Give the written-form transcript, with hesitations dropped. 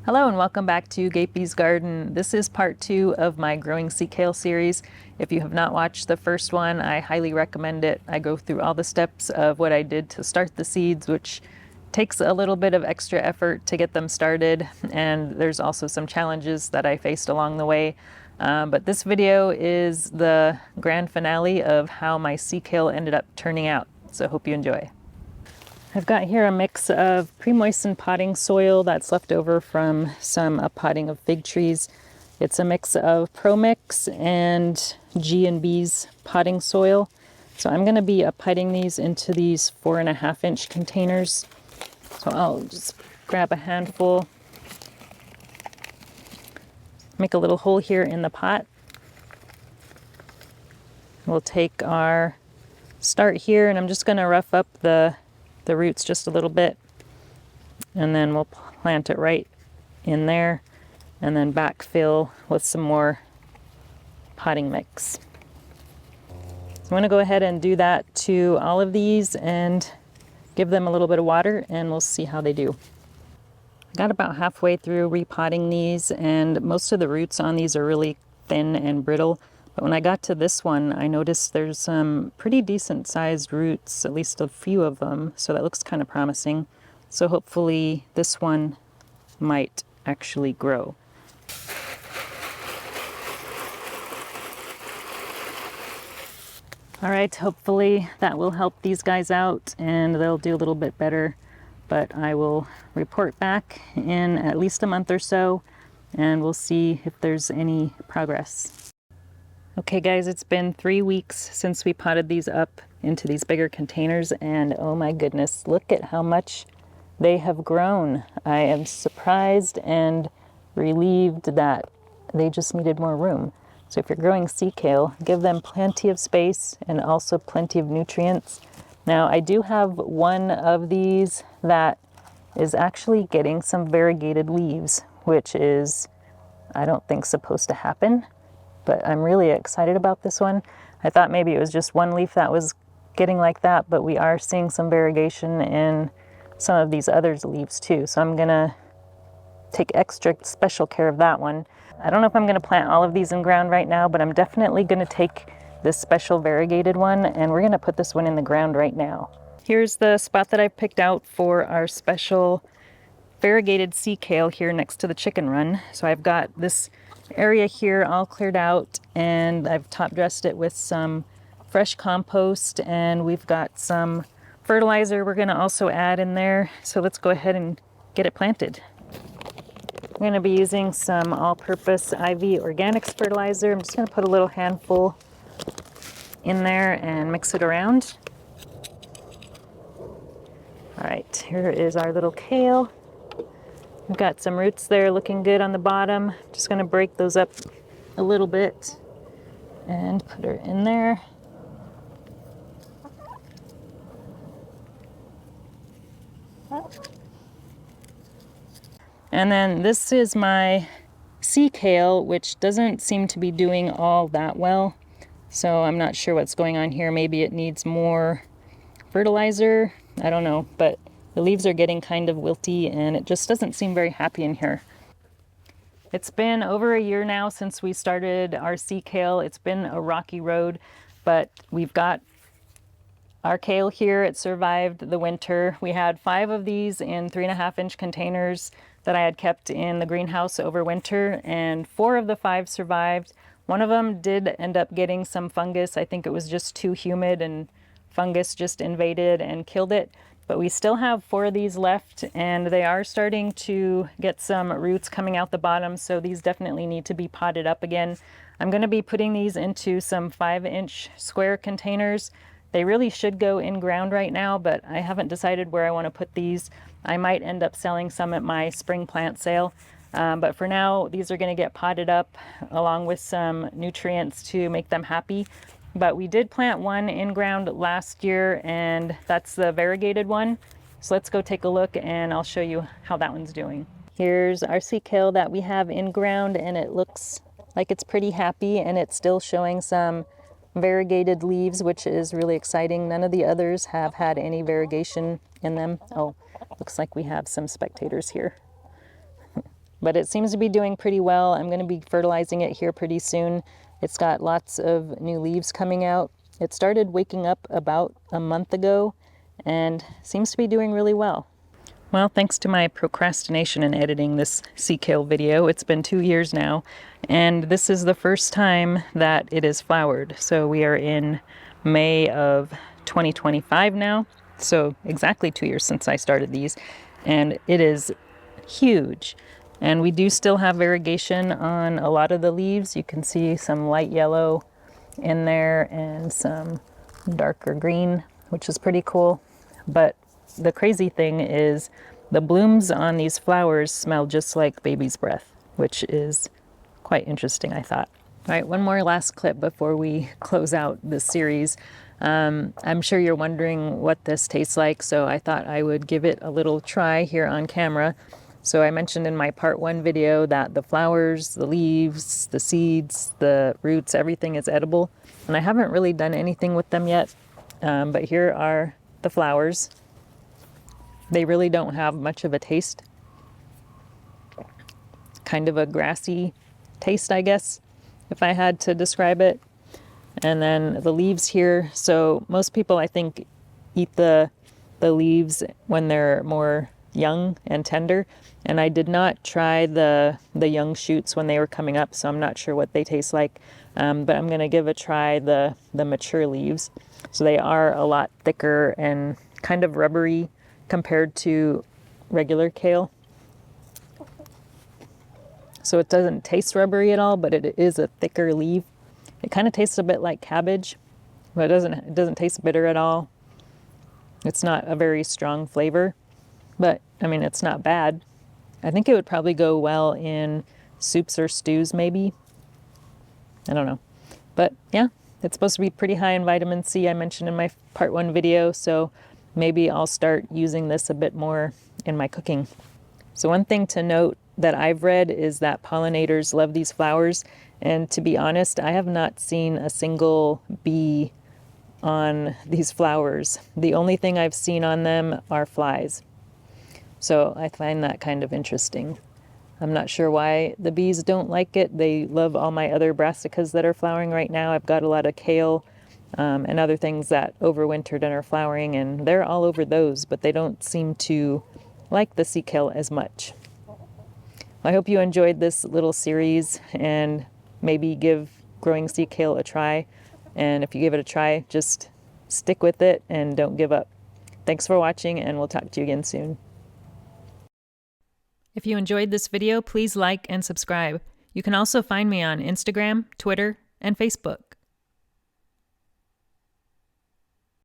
Hello and welcome back to Gapeys Garden. This is part 2 of my Growing Sea Kale series. If you have not watched the first one, I highly recommend it. I go through all the steps of what I did to start the seeds, which takes a little bit of extra effort to get them started, and there's also some challenges that I faced along the way. But this video is the grand finale of how my sea kale ended up turning out, so hope you enjoy. I've got here a mix of pre-moistened potting soil that's left over from some uppotting of fig trees. It's a mix of Pro Mix and G&B's potting soil. So I'm going to be uppotting these into these 4.5-inch containers. So I'll just grab a handful, make a little hole here in the pot. We'll take our start here, and I'm just going to rough up the roots just a little bit, and then we'll plant it right in there and then backfill with some more potting mix. So I'm going to go ahead and do that to all of these and give them a little bit of water, and we'll see how they do. I got about halfway through repotting these, and most of the roots on these are really thin and brittle. But when I got to this one, I noticed there's some pretty decent sized roots, at least a few of them, so that looks kind of promising. So hopefully this one might actually grow. All right, hopefully that will help these guys out and they'll do a little bit better. But I will report back in at least a month or so, and we'll see if there's any progress. Okay guys, it's been 3 weeks since we potted these up into these bigger containers, and oh my goodness, look at how much they have grown. I am surprised and relieved that they just needed more room. So if you're growing sea kale, give them plenty of space and also plenty of nutrients. Now I do have one of these that is actually getting some variegated leaves, which is, I don't think, supposed to happen. But I'm really excited about this one. I thought maybe it was just one leaf that was getting like that, but we are seeing some variegation in some of these other leaves too. So I'm gonna take extra special care of that one. I don't know if I'm gonna plant all of these in ground right now, but I'm definitely gonna take this special variegated one, and we're gonna put this one in the ground right now. Here's the spot that I've picked out for our special variegated sea kale here next to the chicken run. So I've got this area here all cleared out, and I've top dressed it with some fresh compost, and we've got some fertilizer we're going to also add in there. So let's go ahead and get it planted. I'm going to be using some all-purpose IV organics fertilizer. I'm just going to put a little handful in there and mix it around. All right, here is our little kale. We've got some roots there looking good on the bottom. Just going to break those up a little bit and put her in there. And then this is my sea kale, which doesn't seem to be doing all that well. So I'm not sure what's going on here. Maybe it needs more fertilizer. I don't know, but the leaves are getting kind of wilty and it just doesn't seem very happy in here. It's been over a year now since we started our sea kale. It's been a rocky road, but we've got our kale here. It survived the winter. We had 5 of these in 3.5-inch containers that I had kept in the greenhouse over winter, and 4 of the 5 survived. One of them did end up getting some fungus. I think it was just too humid and fungus just invaded and killed it. But we still have 4 of these left, and they are starting to get some roots coming out the bottom, so these definitely need to be potted up again. I'm going to be putting these into some 5-inch square containers. They really should go in ground right now, but I haven't decided where I want to put these. I might end up selling some at my spring plant sale. But for now, these are going to get potted up along with some nutrients to make them happy. But we did plant one in ground last year, and that's the variegated one. So let's go take a look and I'll show you how that one's doing. Here's our sea kale that we have in ground, and it looks like it's pretty happy, and it's still showing some variegated leaves, which is really exciting. None of the others have had any variegation in them. Oh, looks like we have some spectators here. but it seems to be doing pretty well. I'm going to be fertilizing it here pretty soon. It's got lots of new leaves coming out. It started waking up about a month ago and seems to be doing really well. Well, thanks to my procrastination in editing this sea kale video, it's been 2 years now, and this is the first time that it is flowered. So we are in May of 2025 now, so exactly 2 years since I started these, and it is huge. And we do still have variegation on a lot of the leaves. You can see some light yellow in there and some darker green, which is pretty cool. But the crazy thing is the blooms on these flowers smell just like baby's breath, which is quite interesting, I thought. All right, one more last clip before we close out this series. I'm sure you're wondering what this tastes like, so I thought I would give it a little try here on camera. So I mentioned in my part 1 video that the flowers, the leaves, the seeds, the roots, everything is edible. And I haven't really done anything with them yet, but here are the flowers. They really don't have much of a taste. Kind of a grassy taste, I guess, if I had to describe it. And then the leaves here. So most people, I think, eat the leaves when they're more young and tender. And I did not try the young shoots when they were coming up, so I'm not sure what they taste like. But I'm going to give a try the mature leaves. So they are a lot thicker and kind of rubbery compared to regular kale. So it doesn't taste rubbery at all, but it is a thicker leaf. It kind of tastes a bit like cabbage, but it doesn't taste bitter at all. It's not a very strong flavor, but I mean, it's not bad. I think it would probably go well in soups or stews, maybe. I don't know. But yeah, it's supposed to be pretty high in vitamin C, I mentioned in my part 1 video, so maybe I'll start using this a bit more in my cooking. So one thing to note that I've read is that pollinators love these flowers, and to be honest, I have not seen a single bee on these flowers. The only thing I've seen on them are flies. So I find that kind of interesting. I'm not sure why the bees don't like it. They love all my other brassicas that are flowering right now. I've got a lot of kale and other things that overwintered and are flowering, and they're all over those, but they don't seem to like the sea kale as much. I hope you enjoyed this little series and maybe give growing sea kale a try. And if you give it a try, just stick with it and don't give up. Thanks for watching, and we'll talk to you again soon. If you enjoyed this video, please like and subscribe. You can also find me on Instagram, Twitter, and Facebook.